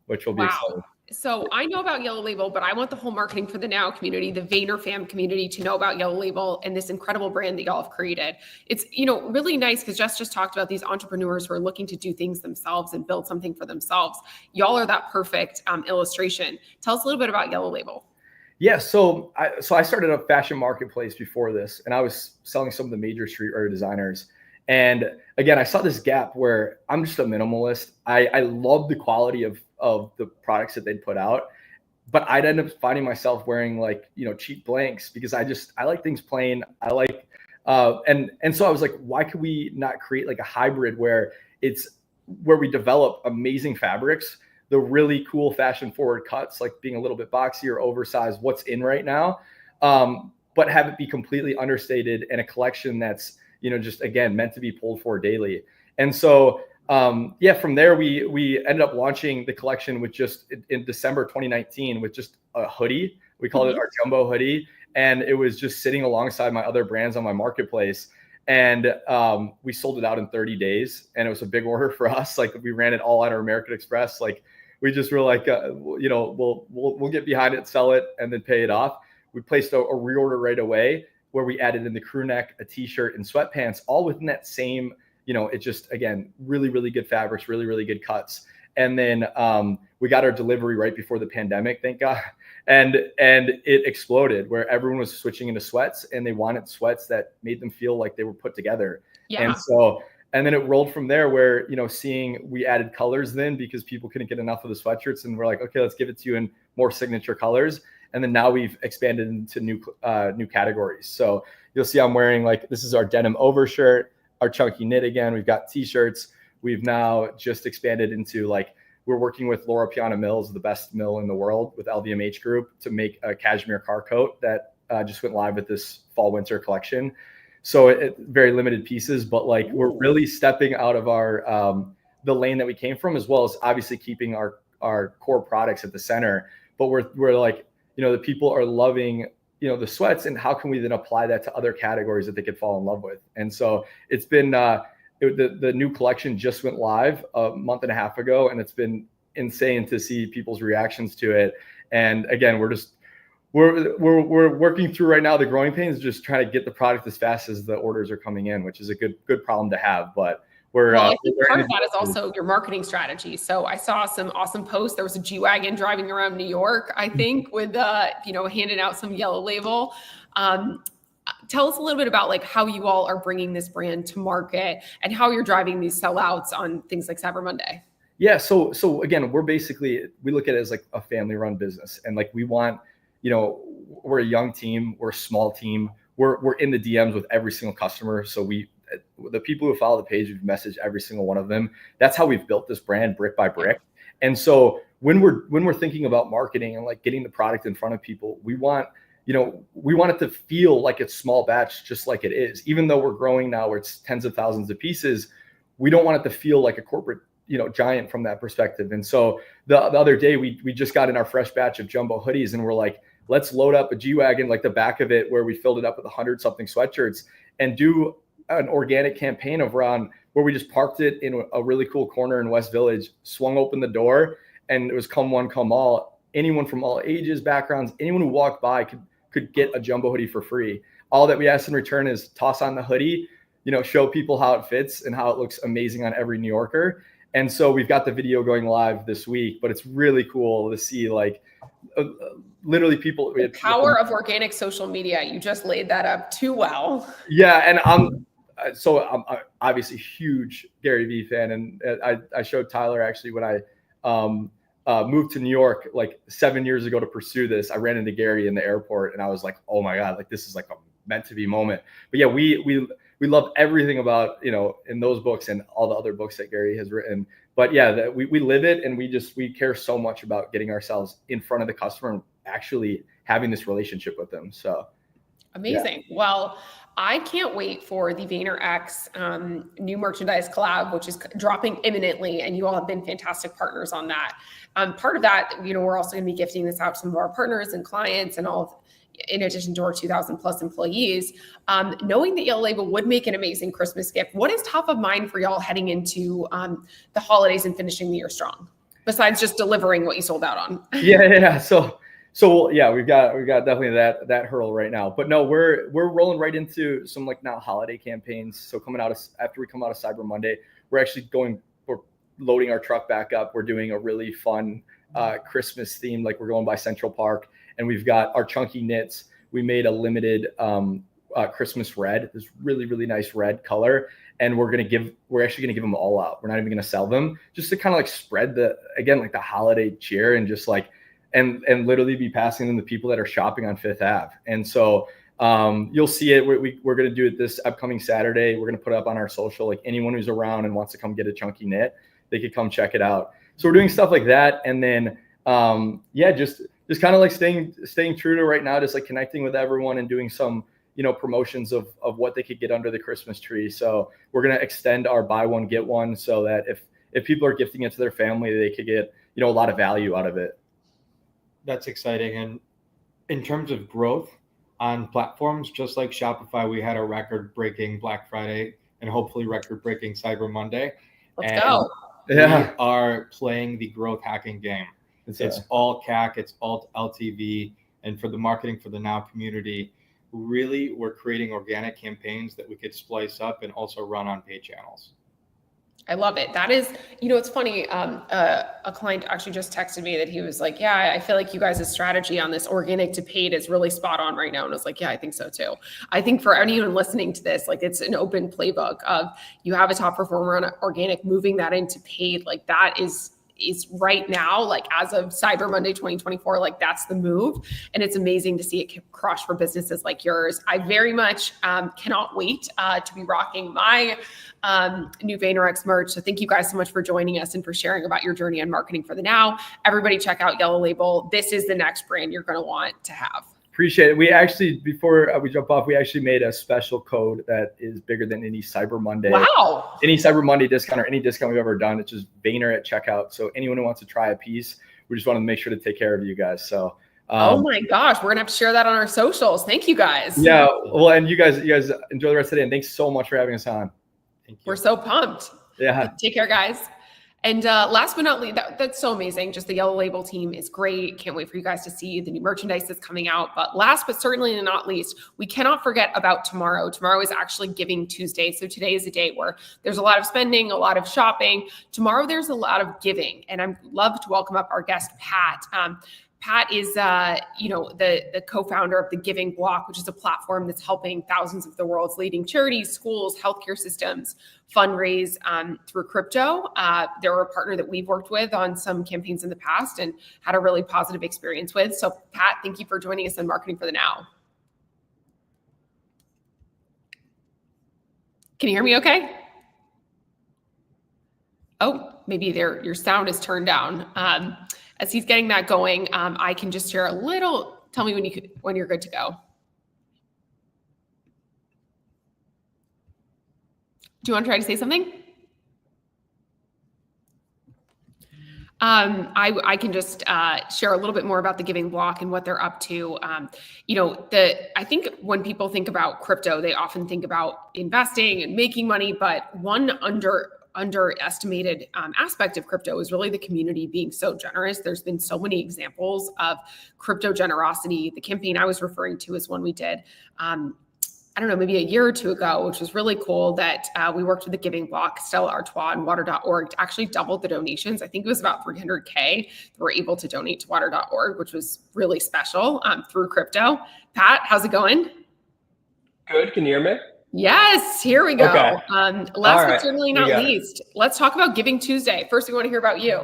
which will be exciting. So I know about Yellow Label, but I want the whole Marketing for the Now community, the Vayner fam community, to know about Yellow Label and this incredible brand that y'all have created. It's, really nice because Jess just talked about these entrepreneurs who are looking to do things themselves and build something for themselves. Y'all are that perfect illustration. Tell us a little bit about Yellow Label. Yeah, so I started a fashion marketplace before this, and I was selling some of the major streetwear designers. And again, I saw this gap where I'm just a minimalist. I love the quality of the products that they'd put out, but I'd end up finding myself wearing like, cheap blanks because I like things plain. I like, and so I was like, why could we not create like a hybrid where we develop amazing fabrics, the really cool fashion forward cuts, like being a little bit boxier, oversized, what's in right now, but have it be completely understated in a collection that's, just again, meant to be pulled for daily. And so, from there, we ended up launching the collection with just in December 2019 with just a hoodie. We called it our jumbo hoodie. And it was just sitting alongside my other brands on my marketplace. And we sold it out in 30 days. And it was a big order for us. Like we ran it all on our American Express. Like we just were like, we'll get behind it, sell it, and then pay it off. We placed a reorder right away where we added in the crew neck, a t-shirt, and sweatpants, all within that same, it just, again, really, really good fabrics, really, really good cuts. And then we got our delivery right before the pandemic, thank God. And it exploded where everyone was switching into sweats and they wanted sweats that made them feel like they were put together. Yeah. And then it rolled from there where, we added colors then because people couldn't get enough of the sweatshirts, and we're like, okay, let's give it to you in more signature colors. And then now we've expanded into new categories. So you'll see I'm wearing this is our denim overshirt, our chunky knit again. We've got t-shirts. We've now just expanded into we're working with Laura Piana Mills, the best mill in the world, with LVMH Group to make a cashmere car coat that just went live with this fall winter collection. So it very limited pieces, but we're really stepping out of our the lane that we came from, as well as obviously keeping our core products at the center. But we're the people are loving, the sweats, and how can we then apply that to other categories that they could fall in love with? And so it's been, the new collection just went live a month and a half ago, and it's been insane to see people's reactions to it. And again, we're working through right now the growing pains, just trying to get the product as fast as the orders are coming in, which is a good problem to have. But I think part of that is also your marketing strategy. So I saw some awesome posts. There was a G-Wagon driving around New York, I think, with, handing out some Yellow Label. Tell us a little bit about how you all are bringing this brand to market and how you're driving these sellouts on things like Cyber Monday. Yeah. So again, we look at it as a family run business, and we want, we're a young team, we're a small team. We're in the DMs with every single customer. So the people who follow the page, we've messaged every single one of them. That's how we've built this brand brick by brick. And so when we're thinking about marketing and like getting the product in front of people, we want it to feel like it's small batch, just like it is. Even though we're growing now where it's tens of thousands of pieces, we don't want it to feel like a corporate, giant from that perspective. And so the other day we just got in our fresh batch of jumbo hoodies, and we're like, let's load up a G-Wagon, like the back of it where we filled it up with 100 something sweatshirts, and do an organic campaign around where we just parked it in a really cool corner in West Village, swung open the door, and it was come one, come all. Anyone from all ages, backgrounds, anyone who walked by could get a jumbo hoodie for free. All that we ask in return is toss on the hoodie, show people how it fits and how it looks amazing on every New Yorker. And so we've got the video going live this week, but it's really cool to see like literally people. The power of organic social media. You just laid that up too well. Yeah. And I'm obviously a huge Gary Vee fan. And I showed Tyler actually when I moved to New York like 7 years ago to pursue this. I ran into Gary in the airport and I was like, oh my God, like this is like a meant to be moment. But yeah, we love everything about, in those books and all the other books that Gary has written. But yeah, we live it, and we care so much about getting ourselves in front of the customer and actually having this relationship with them. So amazing. Yeah. Well, I can't wait for the VaynerX new merchandise collab, which is dropping imminently, and you all have been fantastic partners on that. Part of that, we're also going to be gifting this out to some of our partners and clients and all, in addition to our 2,000 plus employees. Knowing that Yellow Label would make an amazing Christmas gift, what is top of mind for y'all heading into the holidays and finishing the year strong, besides just delivering what you sold out on? Yeah. So yeah, we've got definitely that hurdle right now, but no, we're rolling right into some like now holiday campaigns. So after we come out of Cyber Monday, we're loading our truck back up. We're doing a really fun Christmas theme. Like we're going by Central Park, and we've got our chunky knits. We made a limited Christmas red, this really, really nice red color. And we're actually gonna give them all out. We're not even gonna sell them, just to kind of like spread the holiday cheer and just like, and literally be passing them to people that are shopping on Fifth Ave. And so you'll see it. We're going to do it this upcoming Saturday. We're going to put it up on our social. Like anyone who's around and wants to come get a chunky knit, they could come check it out. So we're doing stuff like that. And then, just kind of like staying true to right now, just like connecting with everyone and doing some, promotions of what they could get under the Christmas tree. So we're going to extend our buy one, get one, so that if people are gifting it to their family, they could get, a lot of value out of it. That's exciting. And in terms of growth on platforms, just like Shopify, we had a record-breaking Black Friday and hopefully record-breaking Cyber Monday. Let's go. Yeah. We are playing the growth hacking game. It's all CAC, it's all LTV. And for the marketing for the Now community, really, we're creating organic campaigns that we could splice up and also run on paid channels. I love it. That is, it's funny. A client actually just texted me that he was like, yeah, I feel like you guys' strategy on this organic to paid is really spot on right now. And I was like, yeah, I think so too. I think for anyone listening to this, like it's an open playbook of you have a top performer on organic, moving that into paid. Like that is right now, like as of Cyber Monday 2024, like that's the move. And it's amazing to see it crush for businesses like yours. I very much cannot wait to be rocking my new VaynerX merch. So thank you guys so much for joining us and for sharing about your journey on marketing for the Now. Everybody check out Yellow Label. This is the next brand you're going to want to have. Appreciate it. We actually, before we jump off, we actually made a special code that is bigger than any Cyber Monday. Wow. Any Cyber Monday discount or any discount we've ever done. It's just Vayner at checkout. So anyone who wants to try a piece, we just want to make sure to take care of you guys. So oh my gosh, we're gonna have to share that on our socials. Thank you guys. Yeah. Well, and you guys enjoy the rest of the day. And thanks so much for having us on. Thank you. We're so pumped. Yeah. Take care, guys. And last but not least, that's so amazing. Just the Yellow Label team is great. Can't wait for you guys to see the new merchandise that's coming out. But last but certainly not least, we cannot forget about tomorrow. Tomorrow is actually Giving Tuesday. So today is a day where there's a lot of spending, a lot of shopping. Tomorrow there's a lot of giving. And I'd love to welcome up our guest, Pat. Pat is, the co-founder of the Giving Block, which is a platform that's helping thousands of the world's leading charities, schools, healthcare systems fundraise through crypto. They're a partner that we've worked with on some campaigns in the past and had a really positive experience with. So Pat, thank you for joining us on Marketing for the Now. Can you hear me okay? Oh, maybe your sound is turned down. As he's getting that going, I can just share a little, tell me when you're good to go. Do you want to try to say something? I can just share a little bit more about the Giving Block and what they're up to. I think when people think about crypto, they often think about investing and making money, but one underestimated aspect of crypto is really the community being so generous. There's been so many examples of crypto generosity. The campaign I was referring to is one we did I don't know, maybe a year or two ago, which was really cool, that we worked with the Giving Block, Stella Artois, and Water.org to actually double the donations. I think it was about 300K that were able to donate to Water.org, which was really special through crypto. Pat, how's it going? Good. Can you hear me? Yes, here we go. Okay. Last but certainly not least, let's talk about Giving Tuesday. First, we want to hear about you.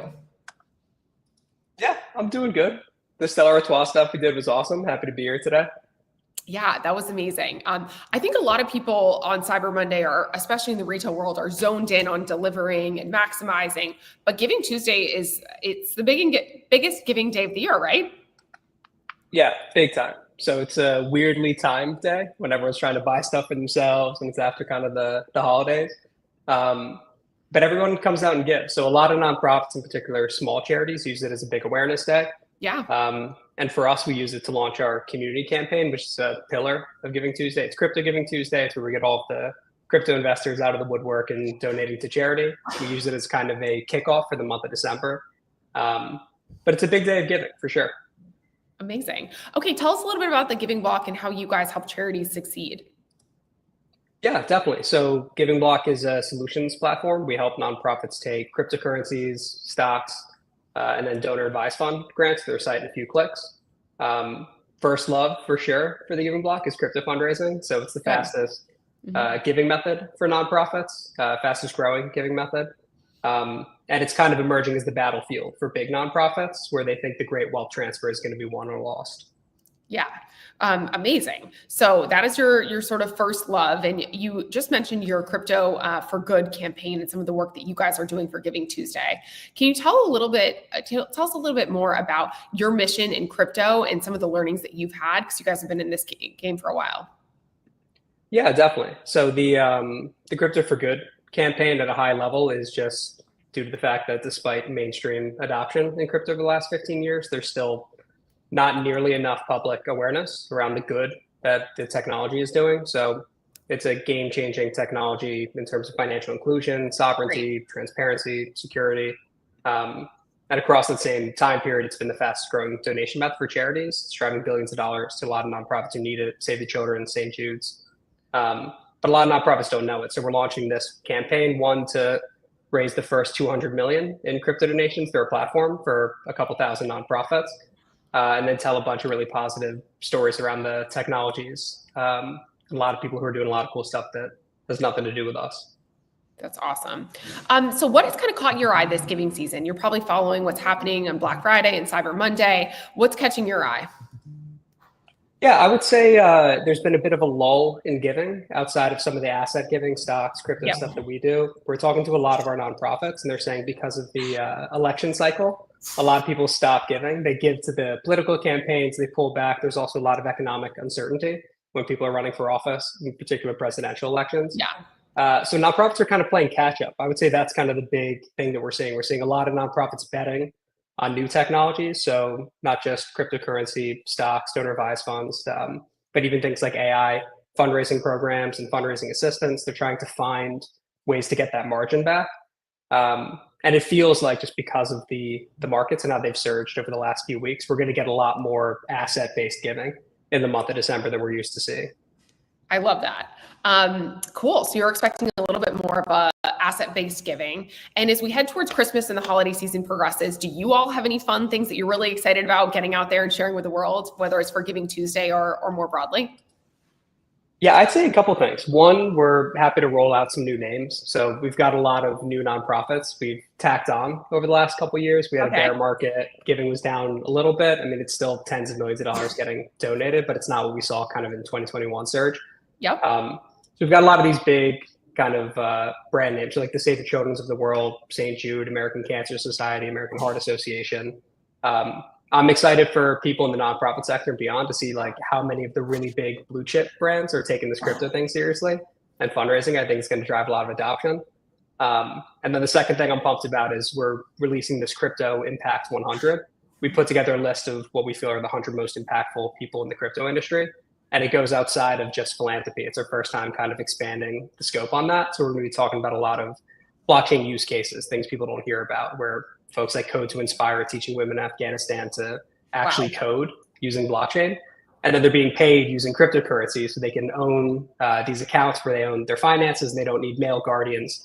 Yeah, I'm doing good. The Stella Artois stuff we did was awesome. Happy to be here today. Yeah, that was amazing. I think a lot of people on Cyber Monday especially in the retail world, are zoned in on delivering and maximizing. But Giving Tuesday it's the biggest giving day of the year, right? Yeah, big time. So it's a weirdly timed day when everyone's trying to buy stuff for themselves, and it's after kind of the holidays. But everyone comes out and gives. So a lot of nonprofits, in particular small charities, use it as a big awareness day. Yeah. And for us, we use it to launch our community campaign, which is a pillar of Giving Tuesday. It's Crypto Giving Tuesday. It's where we get all of the crypto investors out of the woodwork and donating to charity. We use it as kind of a kickoff for the month of December. But it's a big day of giving for sure. Amazing. Okay, tell us a little bit about the Giving Block and how you guys help charities succeed. Yeah, definitely. So Giving Block is a solutions platform. We help nonprofits take cryptocurrencies, stocks, and then donor advised fund grants to their site in a few clicks. First love for sure for the Giving Block is crypto fundraising. So it's the fastest giving method for nonprofits, fastest growing giving method. And it's kind of emerging as the battlefield for big nonprofits where they think the great wealth transfer is going to be won or lost. Yeah. Amazing. So that is your sort of first love. And you just mentioned your Crypto for Good campaign and some of the work that you guys are doing for Giving Tuesday. Can you tell us a little bit more about your mission in crypto and some of the learnings that you've had? Because you guys have been in this game for a while. Yeah, definitely. So the Crypto for Good campaign at a high level is just due to the fact that despite mainstream adoption in crypto over the last 15 years, there's still not nearly enough public awareness around the good that the technology is doing. So it's a game-changing technology in terms of financial inclusion, sovereignty, transparency, security. And across the same time period, it's been the fastest growing donation method for charities. It's driving billions of dollars to a lot of nonprofits who need it, Save the Children, St. Jude's. But a lot of nonprofits don't know it. So we're launching this campaign, one, to raise the first 200 million in crypto donations through our platform for a couple thousand nonprofits. And then tell a bunch of really positive stories around the technologies. A lot of people who are doing a lot of cool stuff that has nothing to do with us. That's awesome. So what has kind of caught your eye this giving season? You're probably following what's happening on Black Friday and Cyber Monday. What's catching your eye? Yeah, I would say there's been a bit of a lull in giving outside of some of the asset giving, stocks, crypto stuff that we do. We're talking to a lot of our nonprofits, and they're saying because of the election cycle, a lot of people stop giving. They give to the political campaigns, they pull back. There's also a lot of economic uncertainty when people are running for office, in particular presidential elections. Yeah. So nonprofits are kind of playing catch up. I would say that's kind of the big thing that we're seeing. We're seeing a lot of nonprofits betting on new technologies. So not just cryptocurrency, stocks, donor advised funds, but even things like AI, fundraising programs and fundraising assistance. They're trying to find ways to get that margin back. And it feels like just because of the markets and how they've surged over the last few weeks, we're going to get a lot more asset-based giving in the month of December than we're used to seeing. I love that. Cool. So you're expecting a little bit more of a asset-based giving. And as we head towards Christmas and the holiday season progresses, do you all have any fun things that you're really excited about getting out there and sharing with the world, whether it's for Giving Tuesday or more broadly? Yeah, I'd say a couple things. One, we're happy to roll out some new names. So we've got a lot of new nonprofits we've tacked on over the last couple of years. We had a bear market. Giving was down a little bit. I mean, it's still tens of millions of dollars getting donated, but it's not what we saw kind of in 2021 surge. Yep. So we've got a lot of these big kind of brand names, so like the Save the Children's of the world, St. Jude, American Cancer Society, American Heart Association. I'm excited for people in the nonprofit sector and beyond to see like how many of the really big blue chip brands are taking this crypto thing seriously, and fundraising, I think, is going to drive a lot of adoption. And then the second thing I'm pumped about is we're releasing this Crypto Impact 100. We put together a list of what we feel are the 100 most impactful people in the crypto industry. And it goes outside of just philanthropy. It's our first time kind of expanding the scope on that. So we're going to be talking about a lot of blockchain use cases, things people don't hear about, where folks like Code to Inspire are teaching women in Afghanistan to actually code using blockchain. And then they're being paid using cryptocurrency so they can own these accounts where they own their finances and they don't need male guardians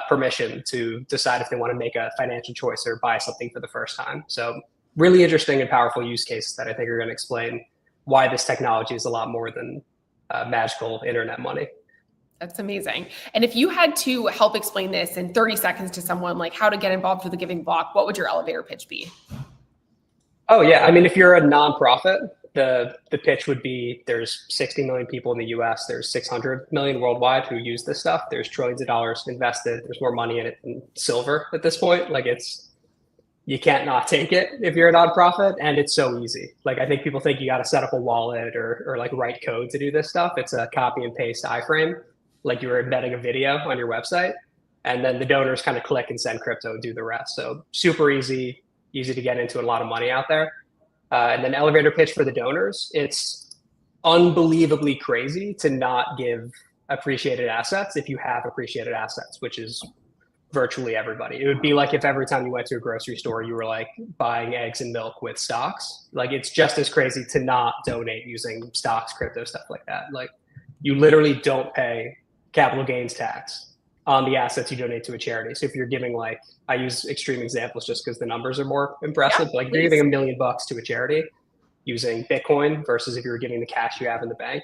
permission to decide if they want to make a financial choice or buy something for the first time. So really interesting and powerful use cases that I think are going to explain why this technology is a lot more than magical internet money. That's amazing. And if you had to help explain this in 30 seconds to someone, like how to get involved with the Giving Block, what would your elevator pitch be? Oh, yeah. I mean, if you're a nonprofit, the pitch would be there's 60 million people in the US, there's 600 million worldwide who use this stuff. There's trillions of dollars invested. There's more money in it than silver at this point. Like you can't not take it if you're a nonprofit, and it's so easy. Like I think people think you got to set up a wallet or like write code to do this stuff. It's a copy and paste iframe, like you're embedding a video on your website, and then the donors kind of click and send crypto and do the rest. So super easy to get into, and a lot of money out there. And then elevator pitch for the donors. It's unbelievably crazy to not give appreciated assets if you have appreciated assets, which is virtually everybody. It would be like if every time you went to a grocery store, you were like buying eggs and milk with stocks. Like it's just as crazy to not donate using stocks, crypto, stuff like that. Like you literally don't pay capital gains tax on the assets you donate to a charity. So if you're giving, like, I use extreme examples just because the numbers are more impressive. Like if you're giving $1 million to a charity using Bitcoin versus if you were giving the cash you have in the bank,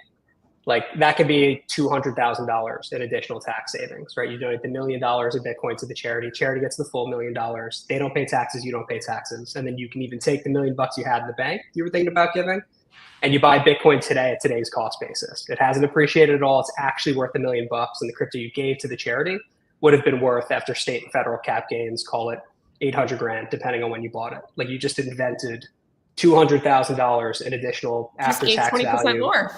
like that could be $200,000 in additional tax savings, right? You donate the $1 million of Bitcoin to the charity gets the full $1 million. They don't pay taxes, you don't pay taxes. And then you can even take the $1 million you had in the bank you were thinking about giving, and you buy Bitcoin today at today's cost basis. It hasn't appreciated at all. It's actually worth $1 million, and the crypto you gave to the charity would have been worth, after state and federal cap gains, call it 800 grand, depending on when you bought it. Like you just invented $200,000 in additional after-tax value more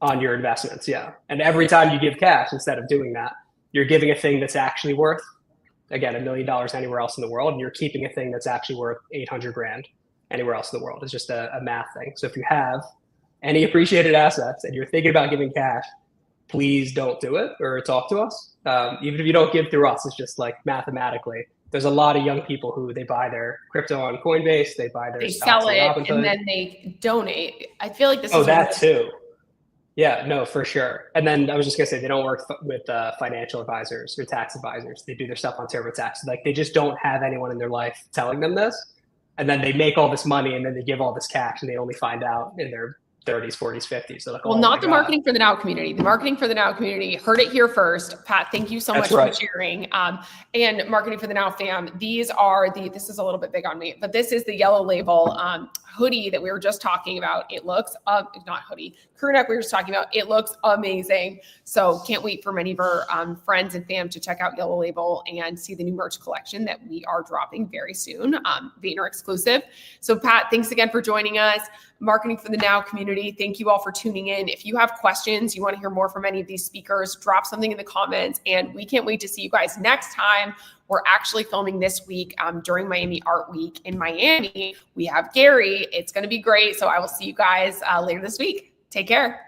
on your investments. Yeah. And every time you give cash, instead of doing that, you're giving a thing that's actually worth, again, $1 million anywhere else in the world, and you're keeping a thing that's actually worth 800 grand anywhere else in the world. It's just a math thing. So if you have any appreciated assets and you're thinking about giving cash, please don't do it or talk to us. Even if you don't give through us, it's just like mathematically, there's a lot of young people who they buy their crypto on Coinbase, they buy their stocks sell it, on Robinhood, and then they donate. I feel like this is that too. Yeah, no, for sure. And then I was just gonna say, they don't work with financial advisors or tax advisors. They do their stuff on TurboTax. Like they just don't have anyone in their life telling them this. And then they make all this money and then they give all this cash and they only find out in their 30s, 40s, 50s. So like, well, not the Marketing for the Now community. The Marketing for the Now community heard it here first. Pat, thank you so much for sharing. And Marketing for the Now fam, this is a little bit big on me, but this is the Yellow Label hoodie that we were just talking about. It looks, not hoodie, crew neck we were just talking about. It looks amazing. So can't wait for many of our friends and fam to check out Yellow Label and see the new merch collection that we are dropping very soon, Vayner exclusive. So Pat, thanks again for joining us. Marketing for the Now community, thank you all for tuning in. If you have questions, you want to hear more from any of these speakers, drop something in the comments, and we can't wait to see you guys next time. We're actually filming this week during Miami Art Week in Miami. We have Gary. It's going to be great. So I will see you guys later this week. Take care.